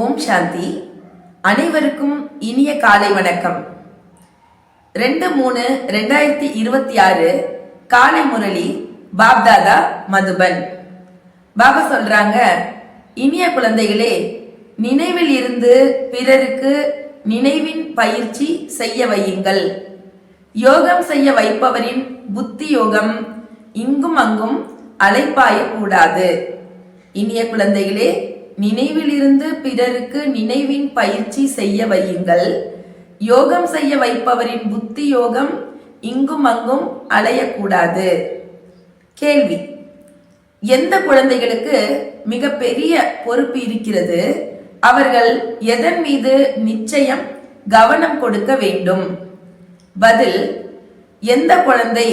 ஓம் சாந்தி. அனைவருக்கும் இனிய காலை வணக்கம். 2/3/2026 காலை முரளி பாப்தாதா மதுபன். பாபா சொல்றாங்க, இனிய குழந்தைகளே, நினைவில் இருந்து பிறருக்கு நினைவின் பயிற்சி செய்ய வையுங்கள். யோகம் செய்ய வைப்பவரின் புத்தி யோகம் இங்கும் அங்கும் அலைப்பாயக்கூடாது. இனிய குழந்தைகளே, நினைவில் இருந்து பிறருக்கு நினைவின் பயிற்சி செய்ய வையுங்கள். யோகம் செய்ய வைப்பவரின் புத்தி யோகம் இங்கும் அங்கும் அலையக்கூடாது. கேள்வி: எந்த குழந்தைகளுக்கு மிக பெரிய பொறுப்பு இருக்கிறது? அவர்கள் எதன் மீது நிச்சயம் கவனம் கொடுக்க வேண்டும்? பதில்: எந்த குழந்தை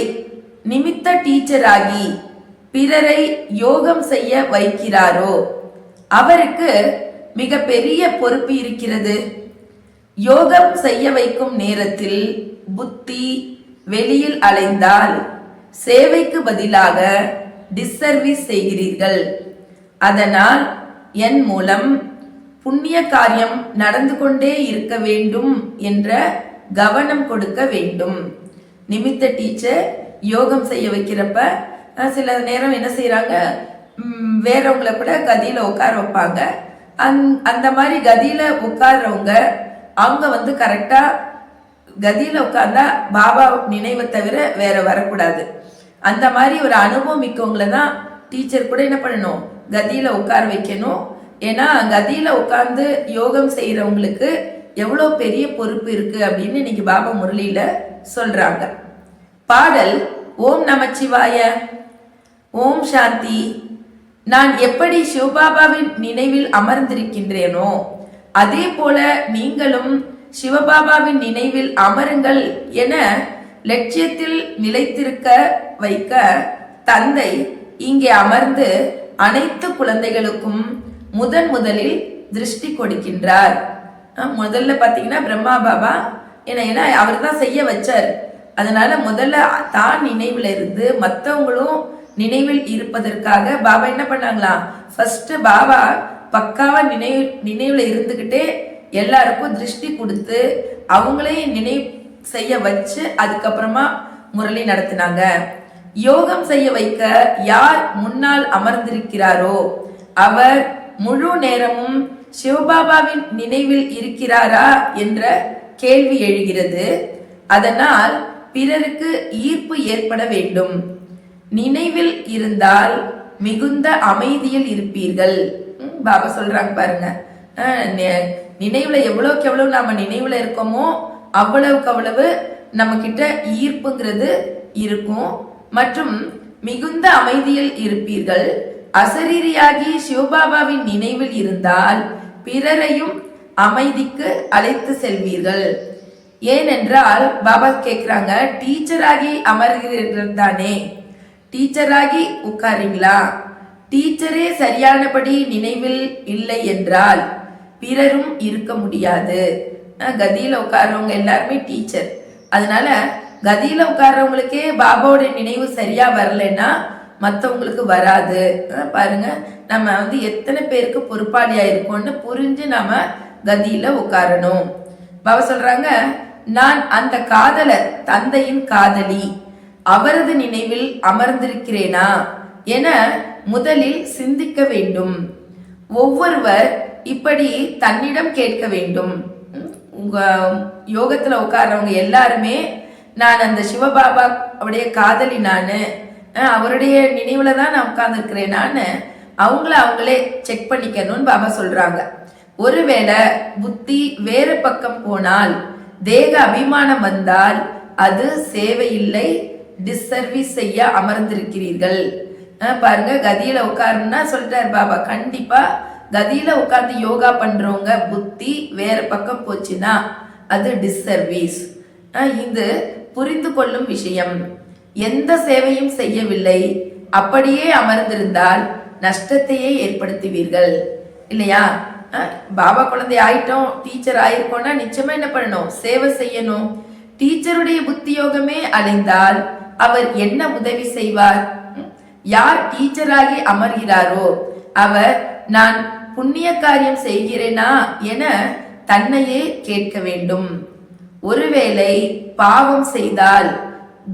நிமித்த டீச்சராகி பிறரை யோகம் செய்ய வைக்கிறாரோ அவருக்கு மிக பெரிய பொறுப்பு இருக்கிறது. யோகம் செய்ய வைக்கும் நேரத்தில் புத்தி வெளியில் அலைந்தால் சேவைக்கு பதிலாக டிஸ்சர்வீஸ் செய்கிறீர்கள். அதனால் என் மூலம் புண்ணிய காரியம் நடந்து கொண்டே இருக்க வேண்டும் என்ற கவனம் கொடுக்க வேண்டும். நிமித்த டீச்சர் யோகம் செய்ய வைக்கிறப்ப சில நேரம் என்ன செய்யறாங்க, வேறவங்களை கூட கதியில உட்கார வைப்பாங்க. அந்த மாதிரி கதியில உட்கார்றவங்க அவங்க கரெக்டா கதியில உட்கார்ந்தா பாபா நினைவை தவிர வேற வரக்கூடாது. அந்த மாதிரி ஒரு அனுபவம் மிக்கவங்களை தான் டீச்சர் கூட என்ன பண்ணணும், கதியில உட்கார வைக்கணும். ஏன்னா கதியில உட்கார்ந்து யோகம் செய்யறவங்களுக்கு எவ்வளோ பெரிய பொறுப்பு இருக்கு அப்படின்னு இன்னைக்கு பாபா முரளியில சொல்றாங்க. பாடல்: ஓம் நமச்சிவாய. ஓம் சாந்தி. நான் எப்படி சிவபாபாவின் நினைவில் அமர்ந்திருக்கின்றேனோ அதே போல நீங்களும் சிவபாபாவின் நினைவில் அமருங்கள் என லட்சியத்தில் நிலைத்திருக்க வைக்க தந்தை இங்கே அமர்ந்து அனைத்து குழந்தைகளுக்கும் முதலில் திருஷ்டி கொடுக்கின்றார். முதல்ல பாத்தீங்கன்னா பிரம்மா பாபா ஏன்னா அவர் தான் செய்ய வச்சார். அதனால முதல்ல தான் நினைவுல இருந்து மற்றவங்களும் நினைவில் இருப்பதற்காக பாபா என்ன பண்ணாங்களாம், ஃபர்ஸ்ட் பாபா பக்காவா நினைவுல இருந்துகிட்டே எல்லாருக்கும் திருஷ்டி கொடுத்து அவங்களையும் நினைவு செய்ய வச்சு அதுக்கப்புறமா முரளி நடத்தினாங்க. யோகம் செய்ய வைக்க யார் முன்னால் அமர்ந்திருக்கிறாரோ அவர் முழு நேரமும் சிவபாபாவின் நினைவில் இருக்கிறாரா என்ற கேள்வி எழுகிறது. அதனால் பிறருக்கு ஈர்ப்பு ஏற்பட வேண்டும். நினைவில் இருந்தால் மிகுந்த அமைதியில் இருப்பீர்கள். பாபா சொல்றாங்க பாருங்க, நினைவுல எவ்வளவுக்கு எவ்வளவு நாம நினைவுல இருக்கோமோ அவ்வளவுக்கு அவ்வளவு நம்ம கிட்ட ஈர்ப்புங்கிறது இருக்கும். மற்றும் மிகுந்த அமைதியில் இருப்பீர்கள். அசரீரியாகி சிவபாபாவின் நினைவில் இருந்தால் பிறரையும் அமைதிக்கு அழைத்து செல்வீர்கள். ஏனென்றால் பாபா கேட்கிறாங்க, டீச்சராகி அமர்கிறீர்கள் தானே, டீச்சராகி உட்காரீங்களா? டீச்சரே சரியானபடி நினைவில் இல்லை என்றால் பிறரும் இருக்க முடியாது. கதியில உட்கார்றவங்க எல்லாருமே டீச்சர். அதனால கதியில உட்கார்றவங்களுக்கே பாபாவோட நினைவு சரியா வரலன்னா மற்றவங்களுக்கு வராது. பாருங்க, நம்ம எத்தனை பேருக்கு பொறுப்பாளியா இருக்கோம்னு புரிஞ்சு நாம கதியில உட்காரணும். பாபா சொல்றாங்க, நான் அந்த காதலர், தந்தையின் காதலி, அவரது நினைவில் அமர்ந்திருக்கிறேனா என முதலில் சிந்திக்க வேண்டும். ஒவ்வொருவர் இப்படி தன்னிடம் கேட்க வேண்டும். உங்க யோகத்துல உட்கார்றவங்க எல்லாருமே நான் அந்த சிவபாபா அவருடைய காதலி, நானு அவருடைய நினைவுல தான் நான் உட்கார்ந்துருக்கிறேனான்னு அவங்களே செக் பண்ணிக்கணும்னு பாபா சொல்றாங்க. ஒருவேளை புத்தி வேறு பக்கம் போனால், தேக அபிமானம் வந்தால் அது சேவை இல்லை, டிஸ்சர்வீஸ் செய்ய அமர்ந்திருக்கிறீர்கள். பாருங்க, கதியில உட்காருன்னா சொல்றாரு பாபா, கண்டிப்பா கதியில உட்கார்ந்து யோகா பண்றவங்க புத்தி வேற பக்கம் போச்சுன்னா அது டிஸ்சர்வீஸ். இது புரிந்து கொள்ளும் விஷயம். எந்த சேவையும் செய்யவில்லை, அப்படியே அமர்ந்திருந்தால் நஷ்டத்தையே ஏற்படுத்துவீர்கள் இல்லையா? பாபா குழந்தை ஆயிட்டோம், டீச்சர் ஆயிருக்கோம்னா நிச்சயமா என்ன பண்ணணும், சேவை செய்யணும். டீச்சருடைய புத்தி யோகமே அலைந்தால் அவர் என்ன உதவி செய்வார்? யார் டீச்சராகி அமர்கிறாரோ அவர் நான் புண்ணிய காரியம் செய்கிறேனா என தன்னையே கேட்க வேண்டும். ஒருவேளை பாவம் செய்தால்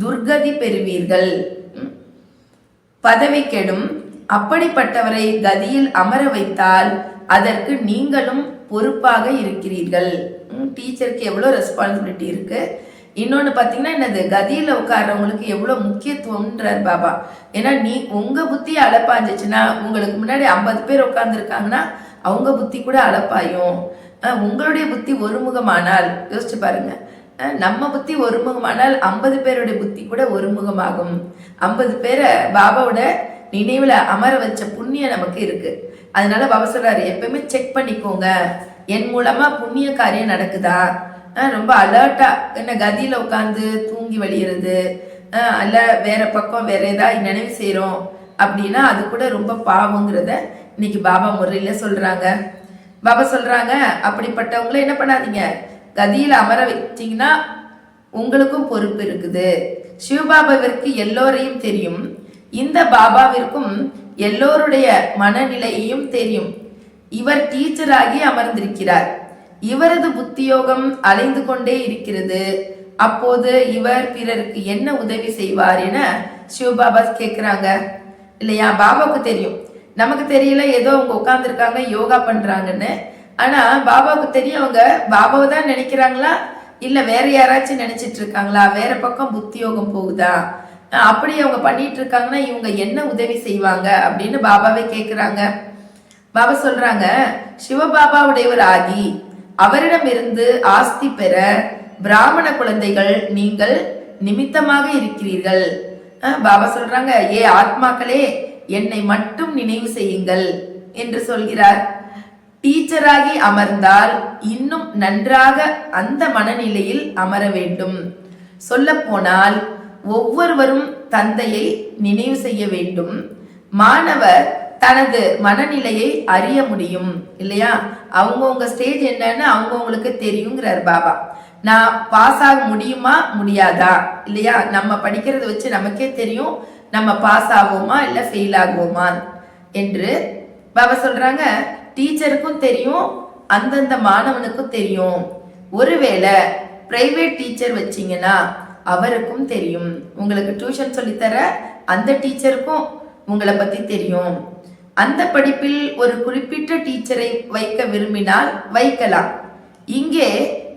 துர்கதி பெறுவீர்கள், பதவி கெடும். அப்படிப்பட்டவரை கதியில் அமர வைத்தால் அதற்கு நீங்களும் பொறுப்பாக இருக்கிறீர்கள். டீச்சருக்கு எவ்வளோ ரெஸ்பான்சிபிலிட்டி இருக்கு. இன்னொன்று பார்த்தீங்கன்னா என்னது, கதியில் உட்கார்றவங்களுக்கு எவ்வளோ முக்கியத்துவம்ன்றார் பாபா. ஏன்னா உங்கள் புத்தி அலப்பாஞ்சிச்சுன்னா, உங்களுக்கு முன்னாடி 50 பேர் உட்காந்துருக்காங்கன்னா அவங்க புத்தி கூட அலப்பாயும். உங்களுடைய புத்தி ஒருமுகமானால் யோசிச்சு பாருங்க, நம்ம புத்தி ஒருமுகமானால் 50 பேருடைய புத்தி கூட ஒருமுகமாகும். 50 பேரை பாபாவோட நினைவுல அமர வச்ச புண்ணியம் நமக்கு இருக்கு. அதனால பாபா சொல்றாரு, எப்பவுமே செக் பண்ணிக்கோங்க, என் மூலமா புண்ணிய காரியம் நடக்குதா. ரொம்ப அலர்ட்டா, என்ன கதியில உட்காந்து தூங்கி வழியிறது, அல்ல வேற பக்கம் வேற ஏதாவது நினைவு செய்யறோம் அப்படின்னா அது கூட ரொம்ப பாவங்கிறத இன்னைக்கு பாபா முறையில சொல்றாங்க. பாபா சொல்றாங்க, அப்படிப்பட்டவங்கள என்ன பண்ணாதீங்க, கதியில அமர வச்சிங்கன்னா உங்களுக்கும் பொறுப்பு இருக்குது. சிவபாபாவிற்கு எல்லோரையும் தெரியும், இந்த பாபாவிற்கும் எல்லோருடைய மனநிலையையும் தெரியும். இவர் டீச்சராகி அமர்ந்திருக்கிறார், இவரது புத்தியோகம் அலைந்து கொண்டே இருக்கிறது. அப்போது இவர் பிறருக்கு என்ன உதவி செய்வார் என சிவபாபா கேட்கிறாங்க இல்லையா. பாபாவுக்கு தெரியும், நமக்கு தெரியல, ஏதோ அவங்க உட்கார்ந்துருக்காங்க யோகா பண்றாங்கன்னு. ஆனா பாபாவுக்கு தெரியும், அவங்க பாபாவை தான் நினைக்கிறாங்களா இல்ல வேற யாராச்சும் நினைச்சிட்டு இருக்காங்களா, வேற பக்கம் புத்தியோகம் போகுதா, அப்படி அவங்க பண்ணிட்டு இருக்காங்கன்னா இவங்க என்ன உதவி செய்வாங்க அப்படின்னு பாபாவே கேட்கிறாங்க. பாபா சொல்றாங்க, சிவபாபாவுடையவர் ஆகி அவரிடம் இருந்து ஆஸ்தி பெற பிராமண குழந்தைகள் நீங்கள் நிமித்தமாக இருக்கிறீர்கள். பாபா சொல்றாங்க, ஏ ஆத்மாக்களே, என்னை மட்டும் நினைவு செய்யுங்கள் என்று சொல்கிறார். டீச்சராகி அமர்ந்தால் இன்னும் நன்றாக அந்த மனநிலையில் அமர வேண்டும். சொல்ல போனால் ஒவ்வொருவரும் தந்தையை நினைவு செய்ய வேண்டும். மாணவர் தனது மனநிலையை அறிய முடியும் இல்லையா. அவங்கவுங்க ஸ்டேஜ் என்னன்னு அவங்கவுங்களுக்கு தெரியுங்கிறார் பாபா. நான் பாஸ் ஆக முடியுமா முடியாதா இல்லையா, நம்ம படிக்கிறத வச்சு நமக்கே தெரியும் நம்ம பாஸ் ஆகுவோமா இல்ல ஃபெயில் ஆகுவோமா என்று பாபா சொல்றாங்க. டீச்சருக்கும் தெரியும், அந்தந்த மாணவனுக்கும் தெரியும். ஒருவேளை பிரைவேட் டீச்சர் வச்சீங்கன்னா அவருக்கும் தெரியும். உங்களுக்கு டியூஷன் சொல்லித்தர அந்த டீச்சருக்கும் உங்களை பத்தி தெரியும். அந்த படிப்பில் ஒரு குறிப்பிட்ட டீச்சரை வைக்க விரும்பினால் வைக்கலாம். இங்கே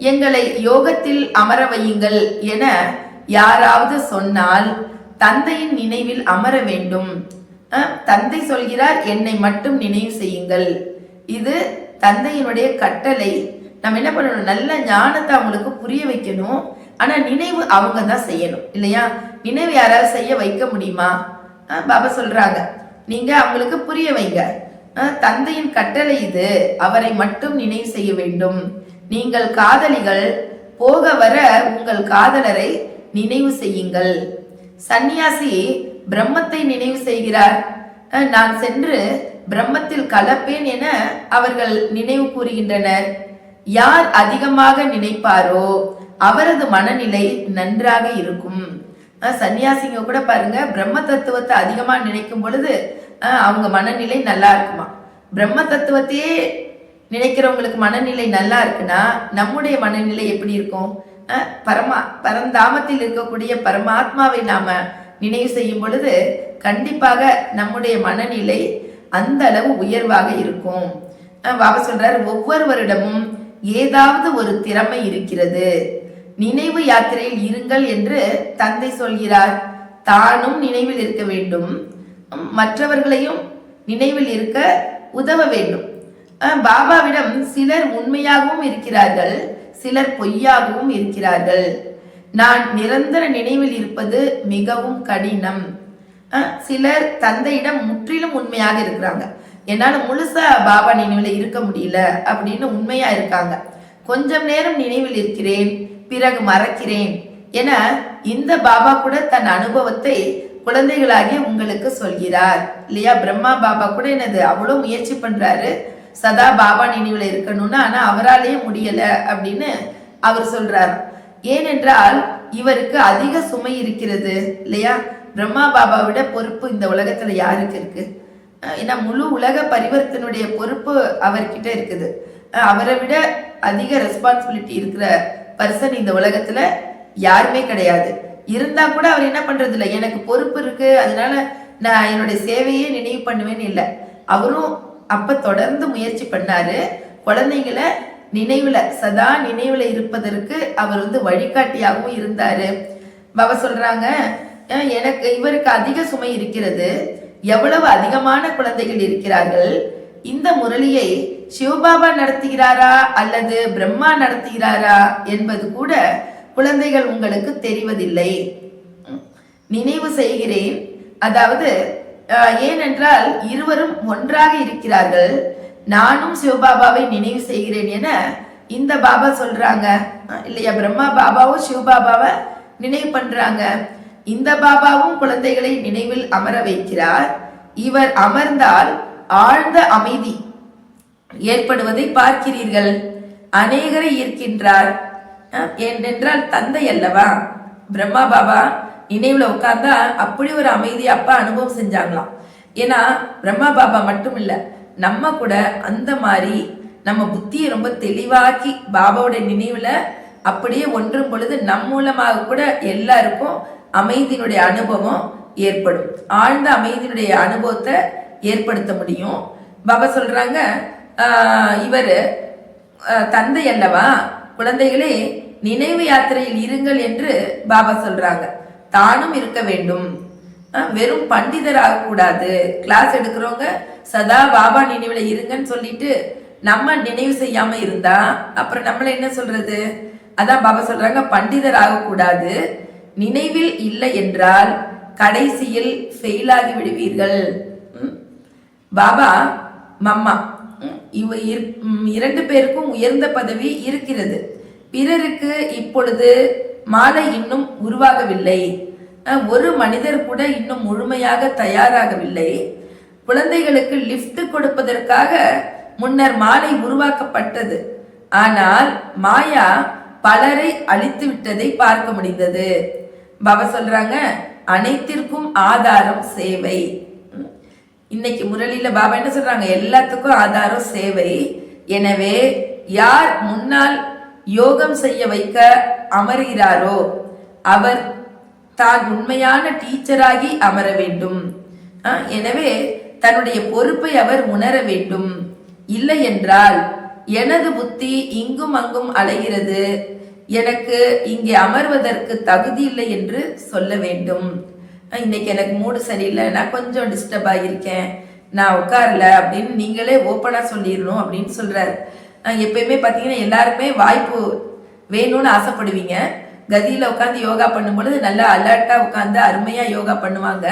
எங்களை யோகத்தில் அமர வையுங்கள் என யாராவது சொன்னால் தந்தையின் நினைவில் அமர வேண்டும். தந்தை சொல்கிறார், என்னை மட்டும் நினைவு செய்யுங்கள். இது தந்தையினுடைய கட்டளை. நம்ம என்ன பண்ணணும், நல்ல ஞானத்தை அவங்களுக்கு புரிய வைக்கணும். ஆனா நினைவு அவங்க தான் செய்யணும் இல்லையா. நினைவு யாராவது செய்ய வைக்க முடியுமா? பாபா சொல்றாங்க, நீங்க அவங்களுக்கு புரிய வைங்க. தந்தையின் கட்டளை இது, அவரை மட்டும் நினைவு செய்ய வேண்டும். நீங்கள் காதலிகள், போக வர உங்கள் காதலரை நினைவு செய்யுங்கள். சந்நியாசி பிரம்மத்தை நினைவு செய்கிறார். நான் சென்று பிரம்மத்தில் கலப்பேன் என அவர்கள் நினைவு கூறுகின்றனர். யார் அதிகமாக நினைப்பாரோ அவரது மனநிலை நன்றாக இருக்கும். சன்னியாசிங்க கூட பாருங்க, பிரம்ம தத்துவத்தை அதிகமா நினைக்கும் பொழுது அவங்க மனநிலை நல்லா இருக்குமா. பிரம்ம தத்துவத்தையே நினைக்கிறவங்களுக்கு மனநிலை நல்லா இருக்குன்னா நம்முடைய மனநிலை எப்படி இருக்கும்? பரந்தாமத்தில் இருக்கக்கூடிய பரமாத்மாவை நாம நினைவு செய்யும் பொழுது கண்டிப்பாக நம்முடைய மனநிலை அந்த அளவு உயர்வாக இருக்கும். பாபா சொல்றாரு, ஒவ்வொருவரிடமும் ஏதாவது ஒரு திறமை இருக்கிறது. நினைவு யாத்திரையில் இருங்கள் என்று தந்தை சொல்கிறார். தானும் நினைவில் இருக்க வேண்டும், மற்றவர்களையும் நினைவில் இருக்க உதவ வேண்டும். பாபாவிடம் சிலர் உண்மையாகவும் இருக்கிறார்கள், சிலர் பொய்யாகவும் இருக்கிறார்கள். நான் நிரந்தர நினைவில் இருப்பது மிகவும் கடினம். சிலர் தந்தையிடம் முற்றிலும் உண்மையாக இருக்கிறாங்க, என்னால முழுசா பாபா நினைவில் இருக்க முடியல அப்படின்னு உண்மையா இருக்காங்க. கொஞ்சம் நேரம் நினைவில் இருக்கிறேன், பிறகு மறக்கிறேன் என இந்த பாபா கூட தன் அனுபவத்தை குழந்தைகளாகிய உங்களுக்கு சொல்கிறார் இல்லையா. பிரம்மா பாபா கூட என்னது அவ்வளவு முயற்சி பண்றாரு சதா பாபா நினைவுல இருக்கணும்னு, ஆனா அவராலேயே முடியல அப்படின்னு அவர் சொல்றார். ஏனென்றால் இவருக்கு அதிக சுமை இருக்கிறது இல்லையா. பிரம்மா பாபாவிட பொறுப்பு இந்த உலகத்துல யாருக்கு இருக்கு? ஏன்னா முழு உலக பரிவர்த்தனுடைய பொறுப்பு அவர்கிட்ட இருக்குது. அவரை விட அதிக ரெஸ்பான்சிபிலிட்டி இருக்கிற பர்சன் இந்த உலகத்துல யாருமே கிடையாது. இருந்தா கூட அவர் என்ன பண்றது இல்லை, எனக்கு பொறுப்பு இருக்கு அதனால நான் என்னுடைய சேவையே நினைவு பண்ணுவேன்னு இல்லை. அவரும் அப்ப தொடர்ந்து முயற்சி பண்ணாரு. குழந்தைங்களை நினைவுல சதா நினைவுல இருப்பதற்கு அவர் வழிகாட்டியாகவும் இருந்தாரு. பாபா சொல்றாங்க, எனக்கு இவருக்கு அதிக சுமை இருக்கிறது, எவ்வளவு அதிகமான குழந்தைகள் இருக்கிறார்கள். இந்த முரளியை சிவபாபா நடத்துகிறாரா அல்லது பிரம்மா நடத்துகிறாரா என்பது கூட குழந்தைகள் உங்களுக்கு தெரிவதில்லை. நினைவு செய்கிறேன், அதாவது ஏனென்றால் இருவரும் ஒன்றாக இருக்கிறார்கள். நானும் சிவபாபாவை நினைவு செய்கிறேன் என இந்த பாபா சொல்றாங்க இல்லையா. பிரம்மா பாபாவும் சிவபாபாவை நினைவு பண்றாங்க. இந்த பாபாவும் குழந்தைகளை நினைவில் அமர வைக்கிறார். இவர் அமர்ந்தால் ஆழ்ந்த அமைதி ஏற்படுவதை பார்க்கிறீர்கள். அநேகரை ஈர்க்கின்றார். ஏனென்றால் தந்தை அல்லவா. பிரம்மா பாபா நினைவுல உட்கார்ந்தா அப்படி ஒரு அமைதி அப்பா அனுபவம் செஞ்சாங்களாம். ஏன்னா பிரம்மா பாபா மட்டும் இல்ல, நம்ம கூட அந்த மாதிரி நம்ம புத்தியை ரொம்ப தெளிவாக்கி பாபாவோட நினைவுல அப்படியே ஒன்றும் பொழுது நம் மூலமாக கூட எல்லாருக்கும் அமைதியினுடைய அனுபவம் ஏற்படும். ஆழ்ந்த அமைதியினுடைய அனுபவத்தை ஏற்படுத்த முடியும். பாபா சொல்றாங்க, இவரு தந்தை அல்லவா, குழந்தைகளே நினைவு யாத்திரையில் இருங்கள் என்று பாபா சொல்றாங்க. தானும் இருக்க வேண்டும், வெறும் பண்டிதராக கூடாது. கிளாஸ் எடுக்கிறவங்க சதா பாபா நினைவுல இருங்கன்னு சொல்லிட்டு நம்ம நினைவு செய்யாம இருந்தா அப்புறம் நம்மள என்ன சொல்றது. அதான் பாபா சொல்றாங்க, பண்டிதராக கூடாது. நினைவில் இல்லை என்றால் கடைசியில் ஃபெயில் ஆகி விடுவீர்கள். பாபா மம்மா இரண்டு பேருக்கும் உயர்ந்த பதவி இருக்கிறது. பிறருக்கு இப்பொழுது மாலை இன்னும் உருவாகவில்லை. ஒரு மனிதர் கூட இன்னும் முழுமையாக தயாராகவில்லை. குழந்தைகளுக்கு லிஃப்ட் கொடுப்பதற்காக முன்னர் மாலை உருவாக்கப்பட்டது. ஆனால் மாயா பலரை அழித்து விட்டதை பார்க்க முடிந்தது. பாபா சொல்றாங்க, அனைத்திற்கும் ஆதாரம் சேவை. இன்னைக்கு முரளியில பாபா என்ன சொல்றாங்க, எல்லாத்துக்கும் ஆதாரம் சேவை. எனவே யார் முன்னால் யோகம் செய்ய வைக்க அமர்கிறாரோ அவர் தான் உண்மையான டீச்சராகி அமர வேண்டும். எனவே தன்னுடைய பொறுப்பை அவர் உணர வேண்டும். இல்லை என்றால் எனது புத்தி இங்கும் அங்கும் அலைகிறது, எனக்கு இங்கே அமர்வதற்கு தகுதி இல்லை என்று சொல்ல வேண்டும். இன்னைக்கு எனக்கு மூடு சரியில்லை, நான் கொஞ்சம் டிஸ்டர்ப் ஆகியிருக்கேன், நான் உட்காரல அப்படின்னு நீங்களே ஓப்பனா சொல்லிடணும் அப்படின்னு சொல்றாரு. எப்பயுமே பார்த்தீங்கன்னா எல்லாருமே வாய்ப்பு வேணும்னு ஆசைப்படுவீங்க. கதியில உட்காந்து யோகா பண்ணும் பொழுது நல்லா அலர்ட்டா உட்காந்து அருமையா யோகா பண்ணுவாங்க.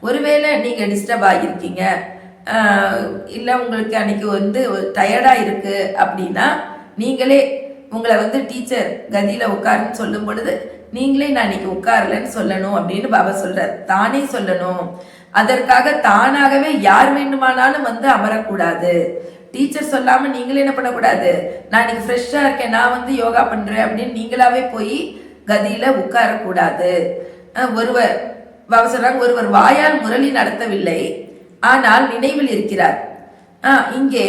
ஒருவேளை நீங்க டிஸ்டர்ப் ஆகியிருக்கீங்க, இல்லை உங்களுக்கு அன்னைக்கு டயர்டா இருக்கு அப்படின்னா நீங்களே உங்களை டீச்சர் கதியில உட்காருன்னு சொல்லும் பொழுது நீங்களே நான் இன்னைக்கு உட்காரலன்னு சொல்லணும் அப்படின்னு பாபா சொல்றார். தானே சொல்லணும். அதற்காக தானாகவே யார் வேண்டுமானாலும் அமரக்கூடாது. டீச்சர் சொல்லாம நீங்களே என்ன பண்ணக்கூடாது, நான் இன்னைக்கு ஃப்ரெஷ்ஷா இருக்கேன், நான் யோகா பண்றேன் அப்படின்னு நீங்களாவே போய் கதியில உட்காரக்கூடாது. ஒருவர் பாபா சொல்றாங்க, ஒருவர் வாயால் முரளி நடத்தவில்லை, ஆனால் நினைவில் இருக்கிறார். இங்கே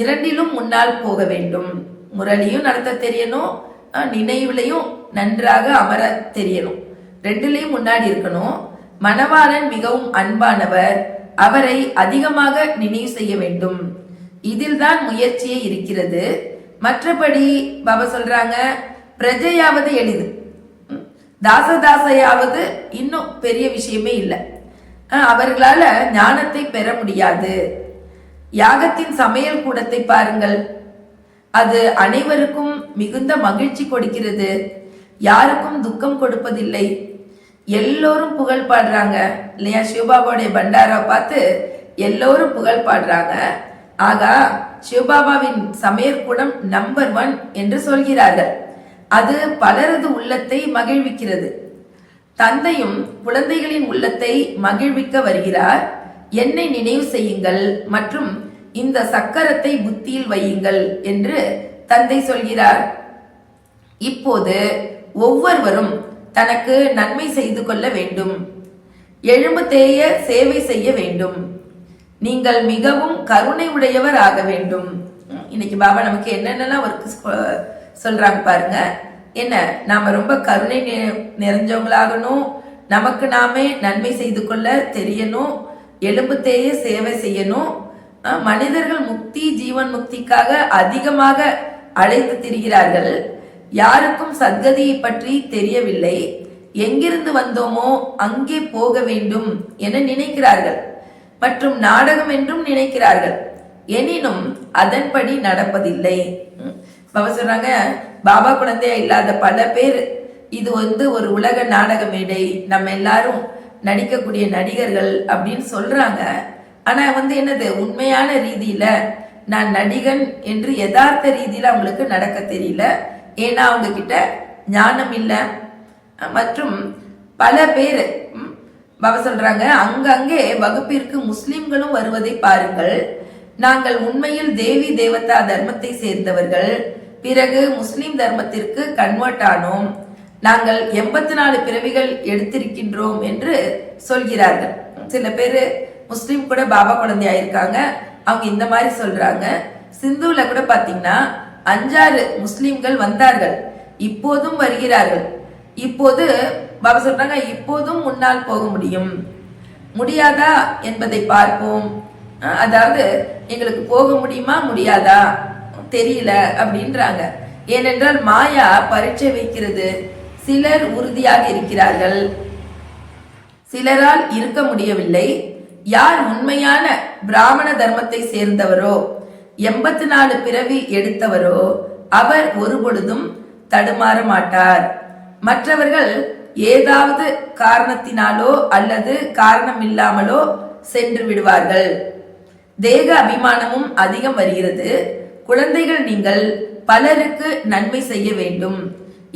இரண்டிலும் முன்னால் போக வேண்டும். முரளியும் நடத்த தெரியணும், நினைவுலையும் நன்றாக அமர தெரியணும். ரெண்டுலையும் முன்னாடி இருக்கணும். மணவாளன் மிகவும் அன்பானவர், அவரை அதிகமாக நினைவு செய்ய வேண்டும். இதில் தான் முயற்சியே இருக்கிறது. மற்றபடி பாபா சொல்றாங்க, பிரஜையாவது எளிது, தாசதாசையாவது இன்னும் பெரிய விஷயமே இல்லை. அவர்களால ஞானத்தை பெற முடியாது. யாகத்தின் சமையல் கூடத்தை பாருங்கள், அது அனைவருக்கும் மிகுந்த மகிழ்ச்சி கொடுக்கிறது, யாருக்கும் துக்கம் கொடுப்பதில்லை. எல்லோரும் புகழ் பாடுறாங்க இல்லையா. சிவபாபாவுடைய பண்டாரா பார்த்து எல்லோரும் புகழ் பாடுறாங்க. ஆகா, சிவபாபாவின் சமையற்கூடம் நம்பர் 1 என்று சொல்கிறார்கள். அது பலரது உள்ளத்தை மகிழ்விக்கிறது. தந்தையும் குழந்தைகளின் உள்ளத்தை மகிழ்விக்க வருகிறார். என்னை நினைவு செய்யுங்கள் மற்றும் இந்த சக்கரத்தை புத்தியில் வையுங்கள் என்று தந்தை சொல்கிறார். இப்போது ஒவ்வொருவரும் தனக்கு நன்மை செய்து கொள்ள வேண்டும். எழும்பு தேய சேவை செய்ய வேண்டும். நீங்கள் மிகவும் கருணை உடையவர் ஆக வேண்டும். இன்னைக்கு பாபா நமக்கு என்னென்னலாம் ஒர்க் சொல்றாங்க பாருங்க. என்ன, நாம ரொம்ப கருணை நிறைஞ்சவங்களாகணும், நமக்கு நாமே நன்மை செய்து கொள்ள தெரியணும், எலும்பு தேய சேவை செய்யணும். மனிதர்கள் முக்தி ஜீவன் முக்திக்காக அதிகமாக அழைத்து திரிகிறார்கள். யாருக்கும் சத்கதியை பற்றி தெரியவில்லை. எங்கிருந்து வந்தோமோ அங்கே போக வேண்டும் என நினைக்கிறார்கள் மற்றும் நாடகம் என்றும் நினைக்கிறார்கள். எனினும் அதன்படி நடப்பதில்லை. பாபா சொல்றாங்க, பாபா குழந்தையா இல்லாத பல பேர் இது ஒரு உலக நாடக மேடை, நம்ம எல்லாரும் நடிக்கக்கூடிய நடிகர்கள் அப்படின்னு சொல்றாங்க. ஆனா என்னது, உண்மையான ரீதியில நான் நடிகன் என்று யதார்த்த ரீதியில அவங்களுக்கு நடக்க தெரியல. ஏன்னா அவங்க கிட்ட ஞானம் இல்லை. மற்றும் பல பேர் பாபா சொல்றாங்க, அங்கங்கே வகுப்பிற்கு முஸ்லிம்களும் வருவதை பாருங்கள். நாங்கள் உண்மையில் தேவி தேவதா தர்மத்தை சேர்ந்தவர்கள், பிறகு முஸ்லிம் தர்மத்திற்கு கன்வெர்ட் ஆனோம். நாங்கள் 84 பிறவிகள் எடுத்திருக்கின்றோம் என்று சொல்கிறார்கள். சில பேர் முஸ்லிம் கூட பாபா குழந்தையா இருக்காங்க, அவங்க இந்த மாதிரி சொல்றாங்க. சிந்துல கூட பாத்தீங்கன்னா 5-6 முஸ்லிம்கள் வந்தார்கள், இப்போதும் வருகிறார்கள். இப்போது பாபா சொல்றாங்க, இப்போதும் முன்னால் போக முடியாதா என்பதை பார்ப்போம். அதாவது எங்களுக்கு போக முடியுமா முடியாதா தெரியல அப்படின்றாங்க. ஏனென்றால் மாயா பரீட்சை வைக்கிறது. சிலர் உறுதியாக இருக்கிறார்கள், சிலரால் இருக்க முடியவில்லை. யார் உண்மையான பிராமண தர்மத்தை சேர்ந்தவரோ, 84 பிறவி எடுத்தவரோ, அவர் ஒருபொழுதும் தடுமாற மாட்டார். மற்றவர்கள் ஏதாவது காரணத்தினாலோ அல்லது காரணம் இல்லாமலோ சென்று விடுவார்கள். தேக அபிமானமும் அதிகம் வருகிறது. குழந்தைகள், நீங்கள் பலருக்கு நன்மை செய்ய வேண்டும்,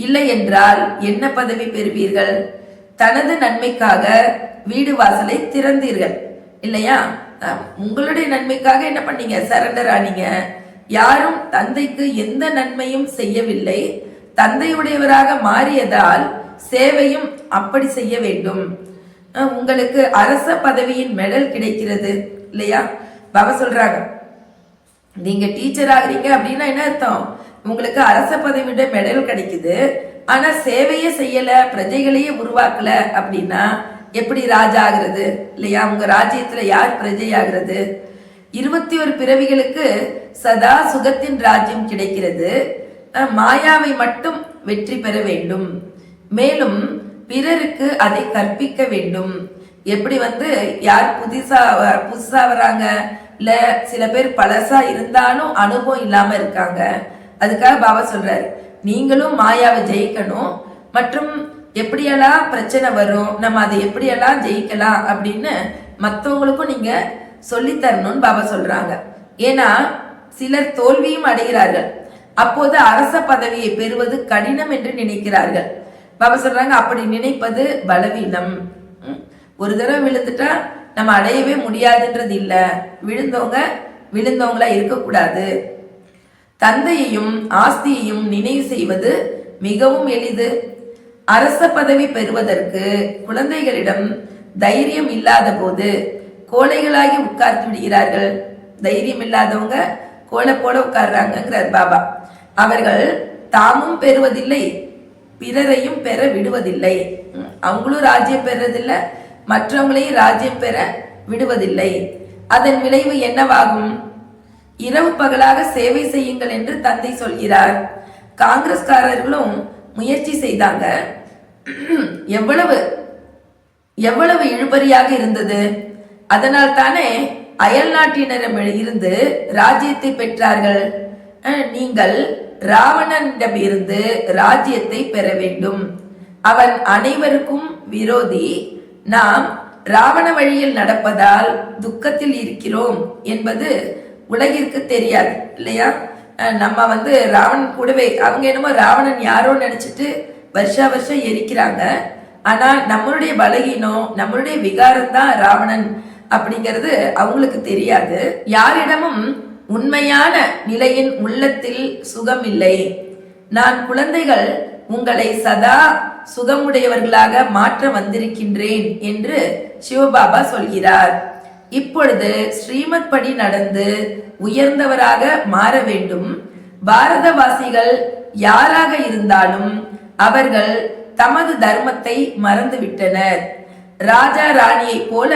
இல்லை என்றால் என்ன பதவி பெறுவீர்கள்? தனது நன்மைக்காக வீடு வாசலை திறந்தீர்கள் இல்லையா? உங்களுடைய நன்மைக்காக என்ன பண்ணீங்க? சரண்டர் ஆனீங்க. யாரும் தந்தைக்கு எந்த நன்மையும் செய்யவில்லை. தந்தையுடையவராக மாறியதால் சேவையும் அப்படி செய்ய வேண்டும். உங்களுக்கு அரச பதவியின் மெடல் கிடைக்கிறது இல்லையா? பாபா சொல்றாங்க, நீங்க டீச்சர் ஆகுறீங்க அப்படின்னா என்ன அர்த்தம்? உங்களுக்கு அரச பதவியோட மெடல் கிடைக்குது. ஆனா சேவையே செய்யல, பிரஜைகளையே உருவாக்கல அப்படின்னா எப்படி ராஜா ஆகிறது இல்லையா? உங்க ராஜ்யத்துல யார் பிரஜை ஆகிறது? 21 பிறவிகளுக்கு சதா சுகத்தின் ராஜ்யம் கிடைக்கிறது. மாயாவை மட்டும் வெற்றி பெற வேண்டும், மேலும் பிறருக்கு அதை கற்பிக்க வேண்டும். எப்படி யார் புதுசா வராங்க, இல்ல சில பேர் பழசா இருந்தாலும் அனுபவம் இல்லாம இருக்காங்க. அதுக்காக பாபா சொல்றாரு, நீங்களும் மாயாவை ஜெயிக்கணும் மற்றும் எப்படியெல்லாம் பிரச்சனை வரும், நம்ம அதை எப்படியெல்லாம் ஜெயிக்கலாம் அப்படின்னு மற்றவங்களுக்கும் நீங்க சொல்லித்தரணும்னு பாபா சொல்றாங்க. ஏன்னா சிலர் தோல்வியும் அடைகிறார்கள். அப்போது அரச பதவியை பெறுவது கடினம் என்று நினைக்கிறார்கள். பாபா சொல்றாங்க, அப்படி நினைப்பது பலவீனம். ஒரு தடவை விழுந்துட்டா நம்ம அடையவே முடியாதுன்றது இல்ல. விழுந்தவங்களா இருக்கக்கூடாது. தந்தையையும் ஆஸ்தியையும் நினைவு செய்வது மிகவும் எளிது. அரச பதவி பெறுவதற்கு குழந்தைகளிடம் தைரியம் இல்லாத போது கோழைகளாகி உட்கார்ந்து விடுகிறார்கள். தைரியம் இல்லாதவங்க கோலை போல உட்கார்றாங்கிறார் பாபா. அவர்கள் தாமும் பெறுவதில்லை, பிறரையும் பெற விடுவதில்லை. அவங்களும் ராஜ்யம் பெறதில்லை, மற்றவங்களையும் ராஜ்யம் பெற விடுவதில்லை. அதன் விளைவு என்னவாகும்? இரவு பகலாக சேவை செய்யுங்கள் என்று தந்தை சொல்கிறார். காங்கிரஸ்காரர்களும் முயற்சி செய்தாங்க. எவ்வளவு இழுபறியாக இருந்தது. அதனால் தானே அயல் நாட்டினரிடம் இருந்து ராஜ்யத்தை பெற்றார்கள். நீங்கள் ராவணனிடம் இருந்து ராஜ்யத்தை பெற வேண்டும். அவன் அனைவருக்கும் விரோதி. நாம் ராவண வழியில் நடப்பதால் துக்கத்தில் இருக்கிறோம் என்பது உலகிற்கு தெரியாது இல்லையா? நம்ம ராவணன் கூடவே, அவங்க என்னமோ ராவணன் யாரோ நினைச்சிட்டு வருஷா வருஷம் எரிக்கிறாங்க. ஆனா நம்மளுடைய பலகீனம், நம்மளுடைய விகாரம் தான் ராவணன் அப்படிங்கிறது அவங்களுக்கு தெரியாது. யாரிடமும் உண்மையான நிலையின் உள்ளத்தில் சுகம் இல்லை. நான் குழந்தைகள் உங்களை சதா சுகமுடையவர்களாக மாற்ற வந்திருக்கின்றேன் என்று சிவபாபா சொல்கிறார். இப்பொழுது ஸ்ரீமத் படி நடந்து உயர்ந்தவராக மாற வேண்டும். பாரதவாசிகள் யாராக இருந்தாலும் அவர்கள் தமது தர்மத்தை மறந்துவிட்டனர். ராஜா ராணியை போல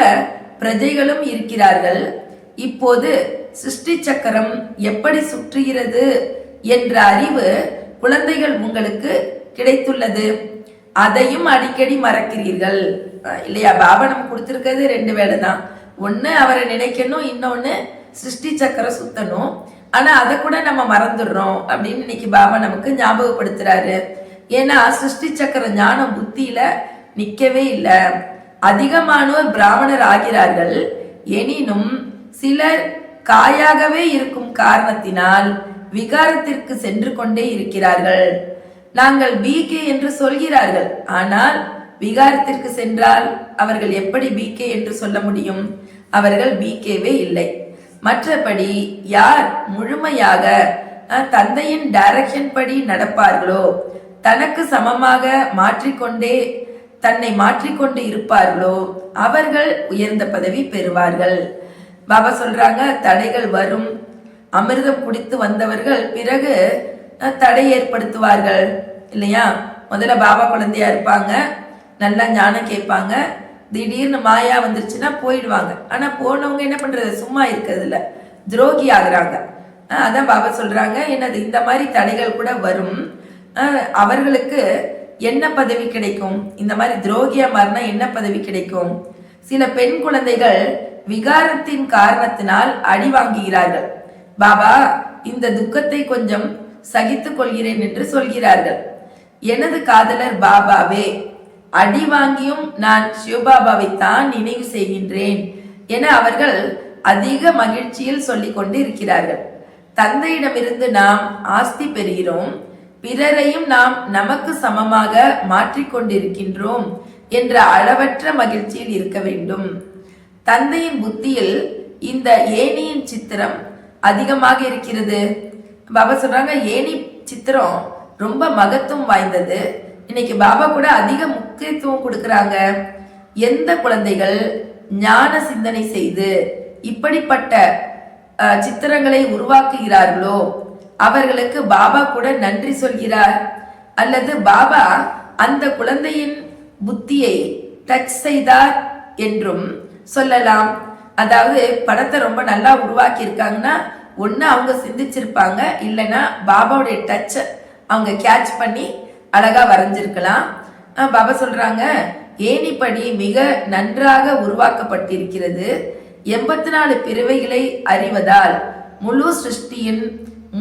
பிரஜைகளும் இருக்கிறார்கள். இப்போது சிருஷ்டி சக்கரம் எப்படி சுற்றுகிறது என்ற அறிவு குழந்தைகள் உங்களுக்கு கிடைத்துள்ளது. அதையும் அடிக்கடி மறக்கிறீர்கள் இல்லையா? பாபா நம்ம கொடுத்திருக்கிறது 2 வேலை தான். ஒண்ணு அவரை நினைக்கணும், இன்னொன்னு சிருஷ்டி சக்கரம் சுத்தணும். ஆனா அதை கூட நம்ம மறந்துடுறோம் அப்படின்னு இன்னைக்கு பாபா நமக்கு ஞாபகப்படுத்துறாரு. ஏன்னா சிருஷ்டி சக்கர ஞானம் புத்தியில நிக்கவே இல்லை. அதிகமானோர் பிராமணர் ஆகிறார்கள். எனினும் சிலர் காயாகவே இருக்கும் காரணத்தினால் விகாரத்திற்கு சென்று கொண்டே இருக்கிறார்கள். நாங்கள் பிகே என்று சொல்கிறார்கள், ஆனால் விகாரத்திற்கு சென்றால் அவர்கள் எப்படி பிகே என்று சொல்ல முடியும்? அவர்கள் பிகேவே இல்லை. மற்றபடி யார் முழுமையாக தந்தையின் டைரக்ஷன் படி நடப்பார்களோ, தனக்கு சமமாக தன்னை மாற்றிக்கொண்டு இருப்பார்களோ அவர்கள் உயர்ந்த பதவி பெறுவார்கள். பாபா சொல்றாங்க, தடைகள் வரும். அமிர்தம் குடித்து வந்தவர்கள் பிறகு தடை ஏற்படுத்துவார்கள் இல்லையா? முதல்ல பாபா குழந்தையா இருப்பாங்க, நல்லா ஞானம் கேட்பாங்க. திடீர்னு மாயா வந்துருச்சுன்னா போயிடுவாங்க. ஆனா போனவங்க என்ன பண்றது? சும்மா இருக்கிறது இல்ல, துரோகி ஆகுறாங்க. அதான் பாபா சொல்றாங்க, என்னது இந்த மாதிரி தடைகள் கூட வரும். அவர்களுக்கு என்ன பதவி கிடைக்கும்? இந்த மாதிரி துரோகியா மாறினா என்ன பதவி கிடைக்கும்? சில பெண் குழந்தைகள் விகாரத்தின் காரணத்தினால் அடி வாங்குகிறார்கள். பாபா இந்த துக்கத்தை கொஞ்சம் சகித்துக் கொள்கிறேன் என்று சொல்கிறார்கள். எனது காதலர் பாபாவே, அடி வாங்கியும் நான் சிவபாபாவை தான் நினைவு செய்கின்றேன் என அவர்கள் அதிக மகிழ்ச்சியில் சொல்லிக் கொண்டு இருக்கிறார்கள். தந்தையிடமிருந்து நாம் ஆஸ்தி பெறுகிறோம், பிறரையும் நாம் நமக்கு சமமாக மாற்றிக்கொண்டிருக்கின்றோம் என்ற அளவற்ற மகிழ்ச்சியில் இருக்க வேண்டும். தந்தையின் புத்தியில் இந்த ஏணியின் சித்திரம் அதிகமாக இருக்கிறது. பாபா சொல்றாங்க, ஏணி சித்திரம் ரொம்ப மகத்துவம் வாய்ந்தது. இன்னைக்கு பாபா கூட அதிக முக்கியத்துவம் கொடுக்கறாங்க. எந்த குழந்தைகள் ஞான சிந்தனை செய்து இப்படிப்பட்ட சித்திரங்களை உருவாக்குகிறார்களோ அவர்களுக்கு பாபா கூட நன்றி சொல்கிறார். அல்லது பாபா அந்த குழந்தையின் புத்தியை டச் செய்தார் என்றும் சொல்லலாம். அதாவது படத்தை ரொம்ப நல்லா உருவாக்கி இருக்காங்கன்னா ஒண்ணு அவங்க சிந்திச்சிருப்பாங்க, இல்லைன்னா பாபாவுடைய டச் அவங்க கேட்ச் பண்ணி அழகா வரைஞ்சிருக்கலாம். பாபா சொல்றாங்க, ஏணிப்படி மிக நன்றாக உருவாக்கப்பட்டிருக்கிறது. 84 பிறவைகளை அறிவதால் முழு சிருஷ்டியின்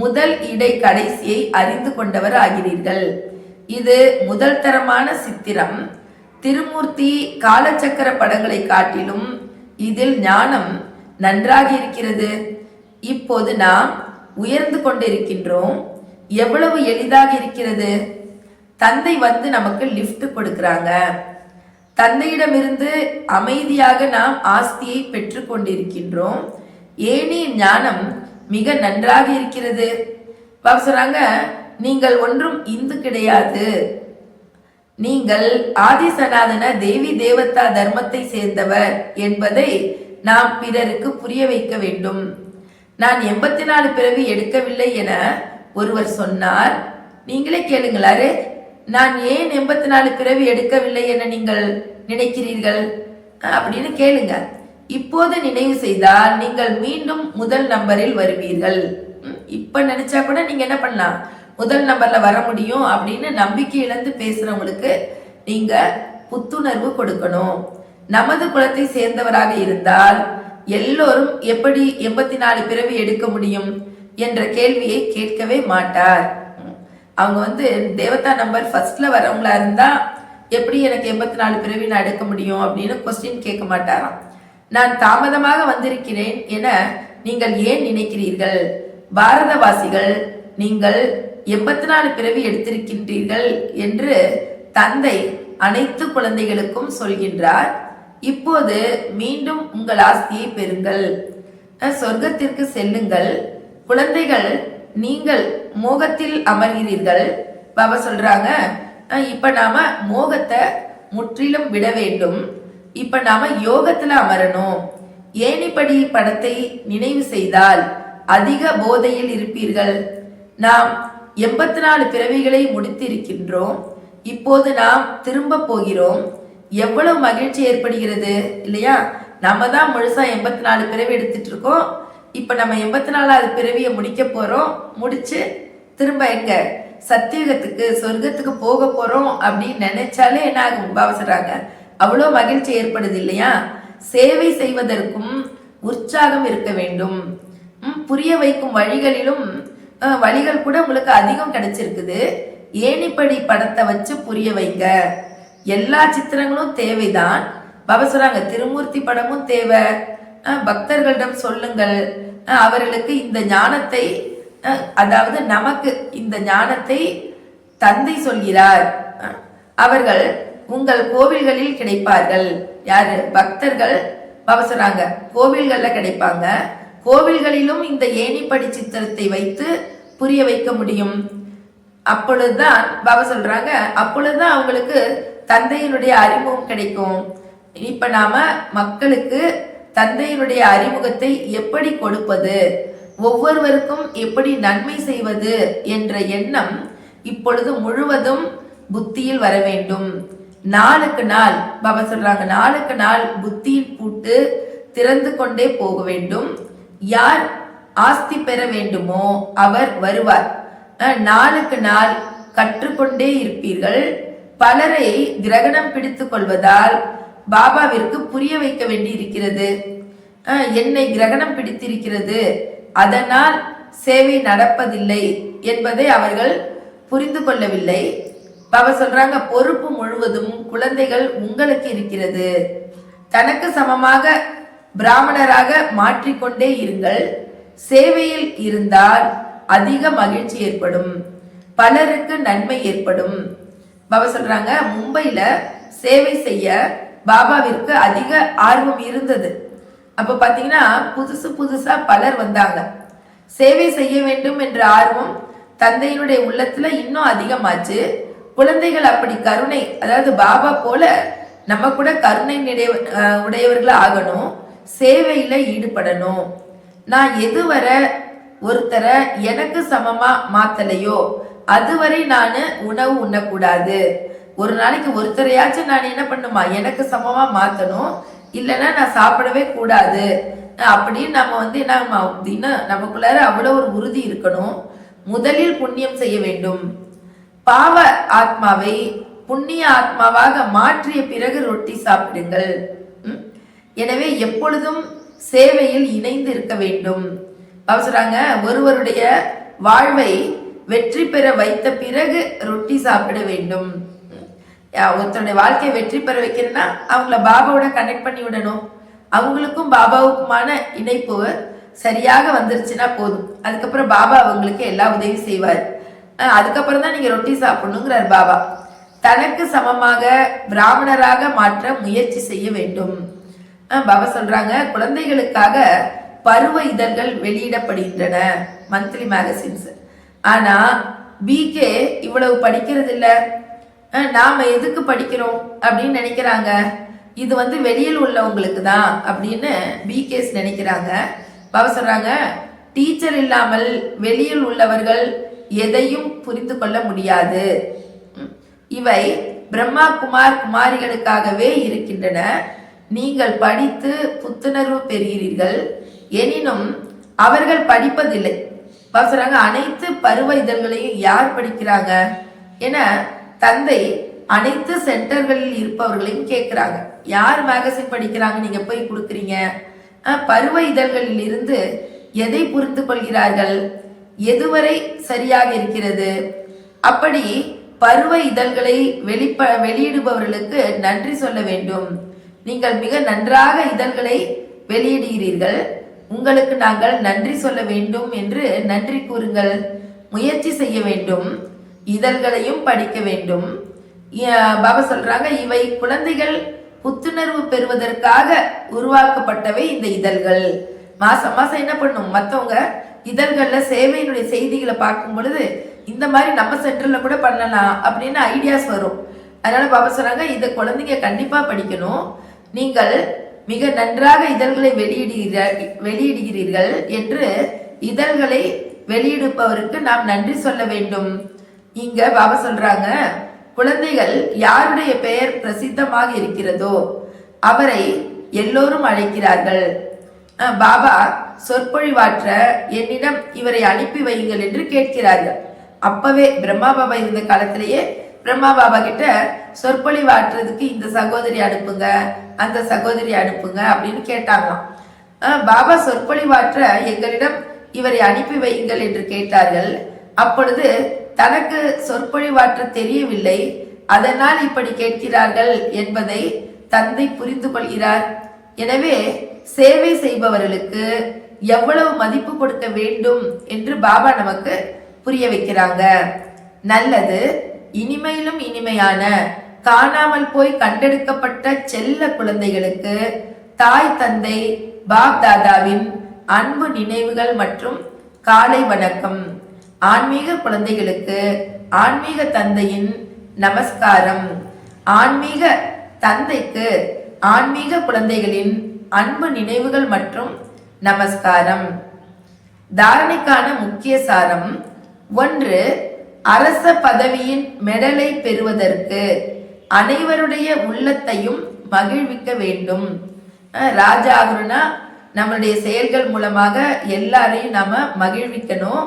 முதல் இடை கடைசியை அறிந்து கொண்டவர் ஆகிறீர்கள். இது முதல் தரமான சித்திரம். திருமூர்த்தி காலச்சக்கர படங்களை காட்டிலும் இதில் ஞானம் நன்றாக இருக்கிறது. இப்போது நாம் உயர்ந்து கொண்டிருக்கின்றோம். எவ்வளவு எளிதாக இருக்கிறது! தந்தை வந்து நமக்கு லிஃப்ட் கொடுக்கிறாங்க. தந்தையிடமிருந்து அமைதியாக நாம் ஆஸ்தியை பெற்று கொண்டிருக்கின்றோம். ஏனின் ஞானம் மிக நன்றாக இருக்கிறது. சொல்றாங்க, நீங்கள் ஒன்றும் இந்து கிடையாது. நீங்கள் ஆதி சனாதன தேவி தேவதா தர்மத்தை சேர்ந்தவர் என்பதை நாம் பிறருக்கு புரிய வைக்க வேண்டும். நான் 84 பிறவி எடுக்கவில்லை என ஒருவர் சொன்னார். நீங்களே கேளுங்களாரு, நான் ஏன் 84 பிறவி எடுக்கவில்லை என நீங்கள் நினைக்கிறீர்கள் அப்படின்னு கேளுங்க. இப்போது நினைவு செய்தால் நீங்கள் மீண்டும் முதல் நம்பரில் வருவீர்கள். இப்ப நினைச்சா கூட நீங்க என்ன பண்ணலாம், முதல் நம்பர்ல வர முடியும் அப்படின்னு நம்பிக்கை இழந்து பேசுறவங்களுக்கு நீங்க புத்துணர்வு கொடுக்கணும். நமது குலத்தை சேர்ந்தவராக இருந்தால் எல்லோரும் எப்படி 84 பிறவி எடுக்க முடியும் என்ற கேள்வியை கேட்கவே மாட்டார். அவங்க தேவதா நம்பர் ஃபர்ஸ்ட்ல வரவங்களா இருந்தா எப்படி எனக்கு 84 பிறவி நான் எடுக்க முடியும் அப்படின்னு கொஸ்டின் கேட்க மாட்டாராம். நான் தாமதமாக வந்திருக்கிறேன் என நீங்கள் ஏன் நினைக்கிறீர்கள்? பாரதவாசிகள் நீங்கள் 84 பிறவி எடுத்திருக்கின்றீர்கள் என்று தந்தை அனைத்து குழந்தைகளுக்கும் சொல்கின்றார். இப்போது மீண்டும் உங்கள் ஆஸ்தியை பெறுங்கள், சொர்க்கத்திற்கு செல்லுங்கள். குழந்தைகள், நீங்கள் மோகத்தில் அமர்கிறீர்கள். பாபா சொல்றாங்க, இப்ப நாம மோகத்தை முற்றிலும் விட வேண்டும். இப்ப நாம யோகத்துல அமரணும். ஏணிப்படி படத்தை நினைவு செய்தால் அதிக போதையில் இருப்பீர்கள். நாம் 84 பிறவிகளை முடித்திருக்கின்றோம். இப்போது நாம் திரும்ப போகிறோம். எவ்வளவு மகிழ்ச்சி ஏற்படுகிறது இல்லையா? நம்ம தான் முழுசா 84 பிறவி எடுத்துட்டு இருக்கோம். இப்ப நம்ம 84வது பிறவியை முடிக்க போறோம். முடிச்சு திரும்ப எங்க சத்தியுகத்துக்கு சொர்க்கத்துக்கு போக போறோம் அப்படின்னு நினைச்சாலே என்ன ஆகும் பாபா சொல்றாங்க, அவ்வளோ மகிழ்ச்சி ஏற்படுது இல்லையா? சேவை செய்வதற்கும் உற்சாகம் இருக்க வேண்டும். புரிய வைக்கும் வழிகள் கூட உங்களுக்கு அதிகம் கிடைச்சிருக்குது. ஏணிப்படி படத்தை வச்சு புரிய வைங்க. எல்லா சித்திரங்களும் தேவைதான். பாபா சொல்றாங்க திருமூர்த்தி படமும் தேவை. பக்தர்களிடம் சொல்லுங்கள். அவர்களுக்கு இந்த ஞானத்தை, அதாவது நமக்கு இந்த ஞானத்தை தந்தை சொல்கிறார். அவர்கள் உங்கள் கோவில்களில் கிடைப்பார்கள். யாரு? பக்தர்கள். பாபா சொல்றாங்க கோவில்கள்ல கிடைப்பாங்க. கோவில்களிலும் இந்த ஏணிப்படி சித்திரத்தை வைத்து புரிய வைக்க முடியும். அப்பொழுதுதான் பாபா சொல்றாங்க, அப்பொழுதுதான் அவங்களுக்கு தந்தையினுடைய அறிமுகம் கிடைக்கும். இப்ப நாம மக்களுக்கு தந்தையினுடைய அறிமுகத்தை எப்படி கொடுப்பது, ஒவ்வொருவருக்கும் எப்படி நன்மை செய்வது என்ற எண்ணம் இப்பொழுது முழுவதும் புத்தியில் வர வேண்டும். நாளுக்கு நாள் பாபா சொல்றாங்க, நாளுக்கு நாள் புத்தியின் பூட்டு திறந்து கொண்டே போக வேண்டும். யார் ஆஸ்தி பெற வேண்டுமோ அவர் வருவார். நாளுக்கு நாள் கற்றுக்கொண்டே இருப்பீர்கள். பலரை கிரகணம் பிடித்துக் கொள்வதால் பாபாவிற்கு புரிய வைக்க வேண்டி இருக்கிறது. என்னை கிரகணம் பிடித்திருக்கிறது, அதனால் சேவை நடப்பதில்லை என்பதை அவர்கள் புரிந்து கொள்ளவில்லை. பாபா சொல்றாங்க பொறுப்பு முழுவதும் குழந்தைகள் உங்களுக்கு இருக்கிறது. தனக்கு சமமாக பிராமணராக மாற்றிக்கொண்டே இருங்கள். சேவையில் இருந்தால் அதிக மகிழ்ச்சி ஏற்படும், பலருக்கு நன்மை ஏற்படும். பாபா சொல்றாங்க மும்பையில சேவை செய்ய பாபாவிற்கு அதிக ஆர்வம் இருந்தது. அப்ப பாத்தீங்கன்னா புதுசா பலர் வந்தாங்க. சேவை செய்ய வேண்டும் என்ற ஆர்வம் தந்தையினுடைய உள்ளத்துல இன்னும் அதிகமாச்சு. குழந்தைகள் அப்படி கருணை, அதாவது பாபா போல நம்ம கூட கருணை உடையவர்களா ஆகணும், சேவையில ஈடுபடணும். நான் எதுவரை ஒருத்தரை எனக்கு சமமா மாத்தலையோ அதுவரை நான் உணவு உண்ணக்கூடாது. ஒரு நாளைக்கு ஒருத்தரையாச்சும் நான் என்ன பண்ணுமா எனக்கு சமமா மாத்தணும், இல்லைன்னா நான் சாப்பிடவே கூடாது அப்படின்னு நம்ம என்ன அப்படின்னா நமக்குள்ளார அவ்வளவு ஒரு உறுதி இருக்கணும். முதலில் புண்ணியம் செய்ய வேண்டும். பாவ ஆத்மாவை புண்ணிய ஆத்மாவாக மாற்றிய பிறகு ரொட்டி சாப்பிடுங்கள். எனவே எப்பொழுதும் சேவையில் இணைந்து இருக்க வேண்டும். சொல்றாங்க ஒருவருடைய வாழ்வை வெற்றி பெற வைத்த பிறகு ரொட்டி சாப்பிட வேண்டும். ஒருத்தருடைய வாழ்க்கையை வெற்றி பெற வைக்கிறேன்னா அவங்கள பாபாவோட கனெக்ட் பண்ணி விடணும். அவங்களுக்கும் பாபாவுக்குமான இணைப்பு சரியாக வந்துருச்சுன்னா போதும். அதுக்கப்புறம் பாபா அவங்களுக்கு எல்லா உதவி செய்வார். அதுக்கப்புறம் தான் நீங்க ரொட்டி சாப்பிடணுங்கிறார் பாபா. தனக்கு சமமாக பிராமணராக மாற்ற முயற்சி செய்ய வேண்டும். பாபா சொல்றாங்க குழந்தைகளுக்காக பருவ இதழ்கள் வெளியிடப்படுகின்றன, மந்த்லி மேகசின்ஸ். ஆனா பிகே இவ்வளவு படிக்கிறது இல்ல. நாம எதுக்கு படிக்கிறோம் அப்படின்னு நினைக்கிறாங்க. இது வெளியில் உள்ளவங்களுக்கு தான் அப்படின்னு பிகேஸ் நினைக்கிறாங்க. பாபா சொல்றாங்க டீச்சர் இல்லாமல் வெளியில் உள்ளவர்கள் எதையும் புரிந்து கொள்ள முடியாது. இவை பிரம்மா குமாரிகளுக்காகவே இருக்கின்றன. நீங்கள் படித்து புத்துணர்வு பெறுகிறீர்கள், எனினும் அவர்கள் படிப்பதில்லை. சொல்றாங்க அனைத்து பருவ இதழ்களையும் யார் படிக்கிறாங்க என தந்தை அனைத்து சென்டர்களில் இருப்பவர்களையும் கேட்கிறாங்க. யார் மேகசின் படிக்கிறாங்க நீங்க போய் கொடுக்குறீங்க? பருவ இதழ்களில் இருந்து எதை புரிந்து கொள்கிறார்கள், எதுவரை சரியாக இருக்கிறது? அப்படி பருவ இதழ்களை வெளியிடுபவர்களுக்கு நன்றி சொல்ல வேண்டும். நீங்கள் மிக நன்றாக இதழ்களை வெளியிடுகிறீர்கள், உங்களுக்கு நாங்கள் நன்றி சொல்ல வேண்டும் என்று நன்றி கூறுங்கள். முயற்சி செய்ய வேண்டும், இதழ்களையும் படிக்க வேண்டும். பாபா சொல்றாங்க இவை குழந்தைகள் புத்துணர்வு பெறுவதற்காக உருவாக்கப்பட்டவை. இந்த இதழ்கள் மாசம் மாசம் என்ன பண்ணும், மற்றவங்க இதழ்கள்ல சேவையினுடைய செய்திகளை பார்க்கும் பொழுது இந்த மாதிரி நம்ம சென்டர்ல கூட பண்ணலாம் அப்படின்னு ஐடியாஸ் வரும். அதனால பாபா சொல்றாங்க இதை குழந்தைங்க கண்டிப்பா படிக்கணும். நீங்கள் மிக நன்றாக இதழ்களை வெளியிடுகிறீர்கள் என்று இதழ்களை வெளியிடுப்பவருக்கு நாம் நன்றி சொல்ல வேண்டும். இங்க பாபா சொல்றாங்க, குழந்தைகள் யாருடைய பெயர் பிரசித்தமாக இருக்கிறதோ அவரை எல்லோரும் அழைக்கிறார்கள். பாபா சொற்பொழிவாற்ற என்னிடம் இவரை அனுப்பி வையுங்கள் என்று கேட்கிறார்கள். அப்பவே பிரம்மா பாபா இருந்த காலத்திலேயே பிரம்மா பாபா கிட்ட சொற்பொழிவாற்றுறதுக்கு இந்த சகோதரி அனுப்புங்க, அந்த சகோதரி அனுப்புங்க அப்படின்னு கேட்டாங்களாம். பாபா சொற்பொழிவாற்ற எங்களிடம் இவரை அனுப்பி வையுங்கள் என்று கேட்டார்கள். அப்பொழுது தனக்கு சொற்பொழிவாற்ற தெரியவில்லை, அதனால் இப்படி கேட்கிறார்கள் என்பதை தந்தை புரிந்து கொள்கிறார். எனவே சேவை செய்பவர்களுக்கு எவ்வளவு மதிப்பு கொடுக்க வேண்டும் என்று பாபா நமக்கு புரிய வைக்கிறாங்க. நல்லது, இனிமையிலும் இனிமையான காணாமல் போய் கண்டெடுக்கப்பட்ட செல்ல குழந்தைகளுக்கு தாய் தந்தை பாப் தாதாவின் அன்பு நினைவுகள் மற்றும் காலை வணக்கம். ஆன்மீக குழந்தைகளுக்கு ஆன்மீக தந்தையின் நமஸ்காரம். ஆன்மீக தந்தைக்கு ஆன்மீக குழந்தைகளின் அன்பு நினைவுகள் மற்றும் நமஸ்காரம். தாரணைக்கான முக்கிய சாரம்: 1. அரச பதவியின் மெடலை பெறுவதற்கு அனைவருடைய உள்ளத்தையும் மகிழ்விக்க வேண்டும். ராஜா ஆகணும்னா நம்மளுடைய செயல்கள் மூலமாக எல்லாரையும் நாம மகிழ்விக்கணும்.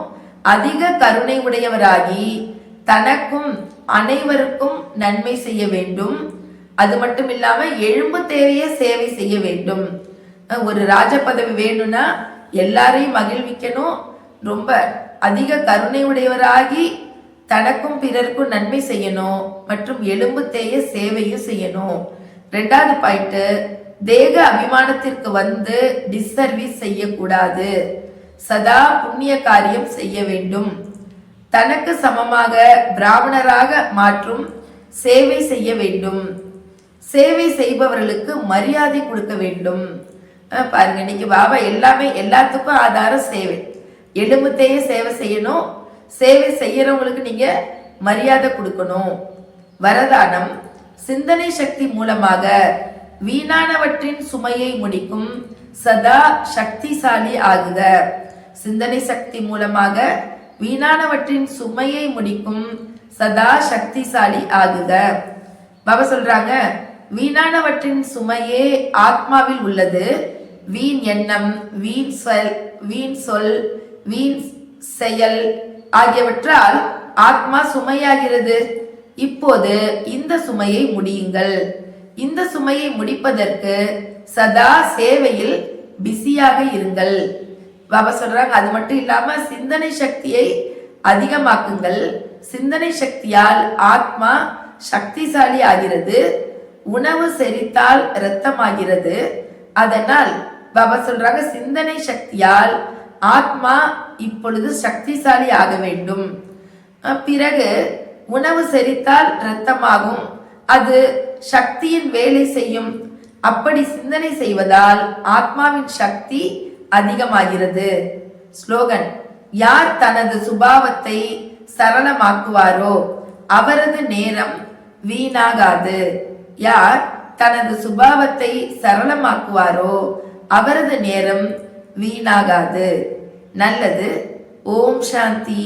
அதிக கருணை உடையவராகி தனக்கும் அனைவருக்கும் நன்மை செய்ய வேண்டும். அது மட்டும் இல்லாம எழும்பு தேவைய சேவை செய்ய வேண்டும். ஒரு ராஜ பதவி வேணும்னா எல்லாரையும் மகிழ்விக்கணும், ரொம்ப அதிக கருணை உடையவராகி தனக்கும் பிறருக்கும் நன்மை செய்யணும் மற்றும் எலும்பு தேய சேவையும் செய்யணும். 2வது பாயிண்ட், தேக அபிமானத்திற்கு வந்து டிஸ்சர்வீஸ் செய்யக்கூடாது. சதா புண்ணிய காரியம் செய்ய வேண்டும். தனக்கு சமமாக பிராமணராக மாற்றும் சேவை செய்ய வேண்டும். சேவை செய்பவர்களுக்கு மரியாதை கொடுக்க வேண்டும். பாருங்க, இன்னைக்கு பாபா எல்லாத்துக்கும் ஆதாரம் சேவை. எலும்புத்தையே சேவை செய்யணும், சேவை செய்யறவங்களுக்கு நீங்க மரியாதை கொடுக்கணும். வரதானம்: சிந்தனை சக்தி மூலமாக வீணானவற்றின் சுமையை முடிக்கும் சதா சக்திசாலி ஆகுக. சிந்தனை சக்தி மூலமாக வீணானவற்றின் சுமையை முடிக்கும் சதா சக்திசாலி ஆகுக. பாபா சொல்றாங்க, வீணானவற்றின் சுமையே ஆத்மாவில் உள்ளது. வீண் எண்ணம், வீண் சொல், வீண் செயல் ஆகியவற்றால் ஆத்மா சுமையாகிறது. இப்போது இந்த சுமையை முடியுங்கள். இந்த சுமையை முடிப்பதற்கு சதா சேவையில் பிஸியாக இருங்கள். பாபா சொல்றாங்க, அது மட்டும் இல்லாம சிந்தனை சக்தியை அதிகமாக்குங்கள். சிந்தனை சக்தியால் ஆத்மா சக்திசாலி ஆகிறது. உணவு செரித்தால் இரத்தமாகிறது. அதனால் பாபா சொல்றாங்க, சிந்தனை சக்தியால் ஆத்மா இப்பொழுது சக்திசாலி ஆக வேண்டும். பிறகு உணவு செரித்தால் இரத்தமாகும், அது சக்தியின் வேலை செய்யும். அப்படி சிந்தனை செய்வதால் ஆத்மாவின் சக்தி அதிகமாகிறது. ஸ்லோகன்: யார் தனது சுபாவத்தை சரளமாக்குவாரோ அவரது நேரம் வீணாகாது. யார் தனது சுபாவத்தை சரளமாக்குவாரோ அவரது நேரம் வீணாகாது. நல்லது. ஓம் சாந்தி.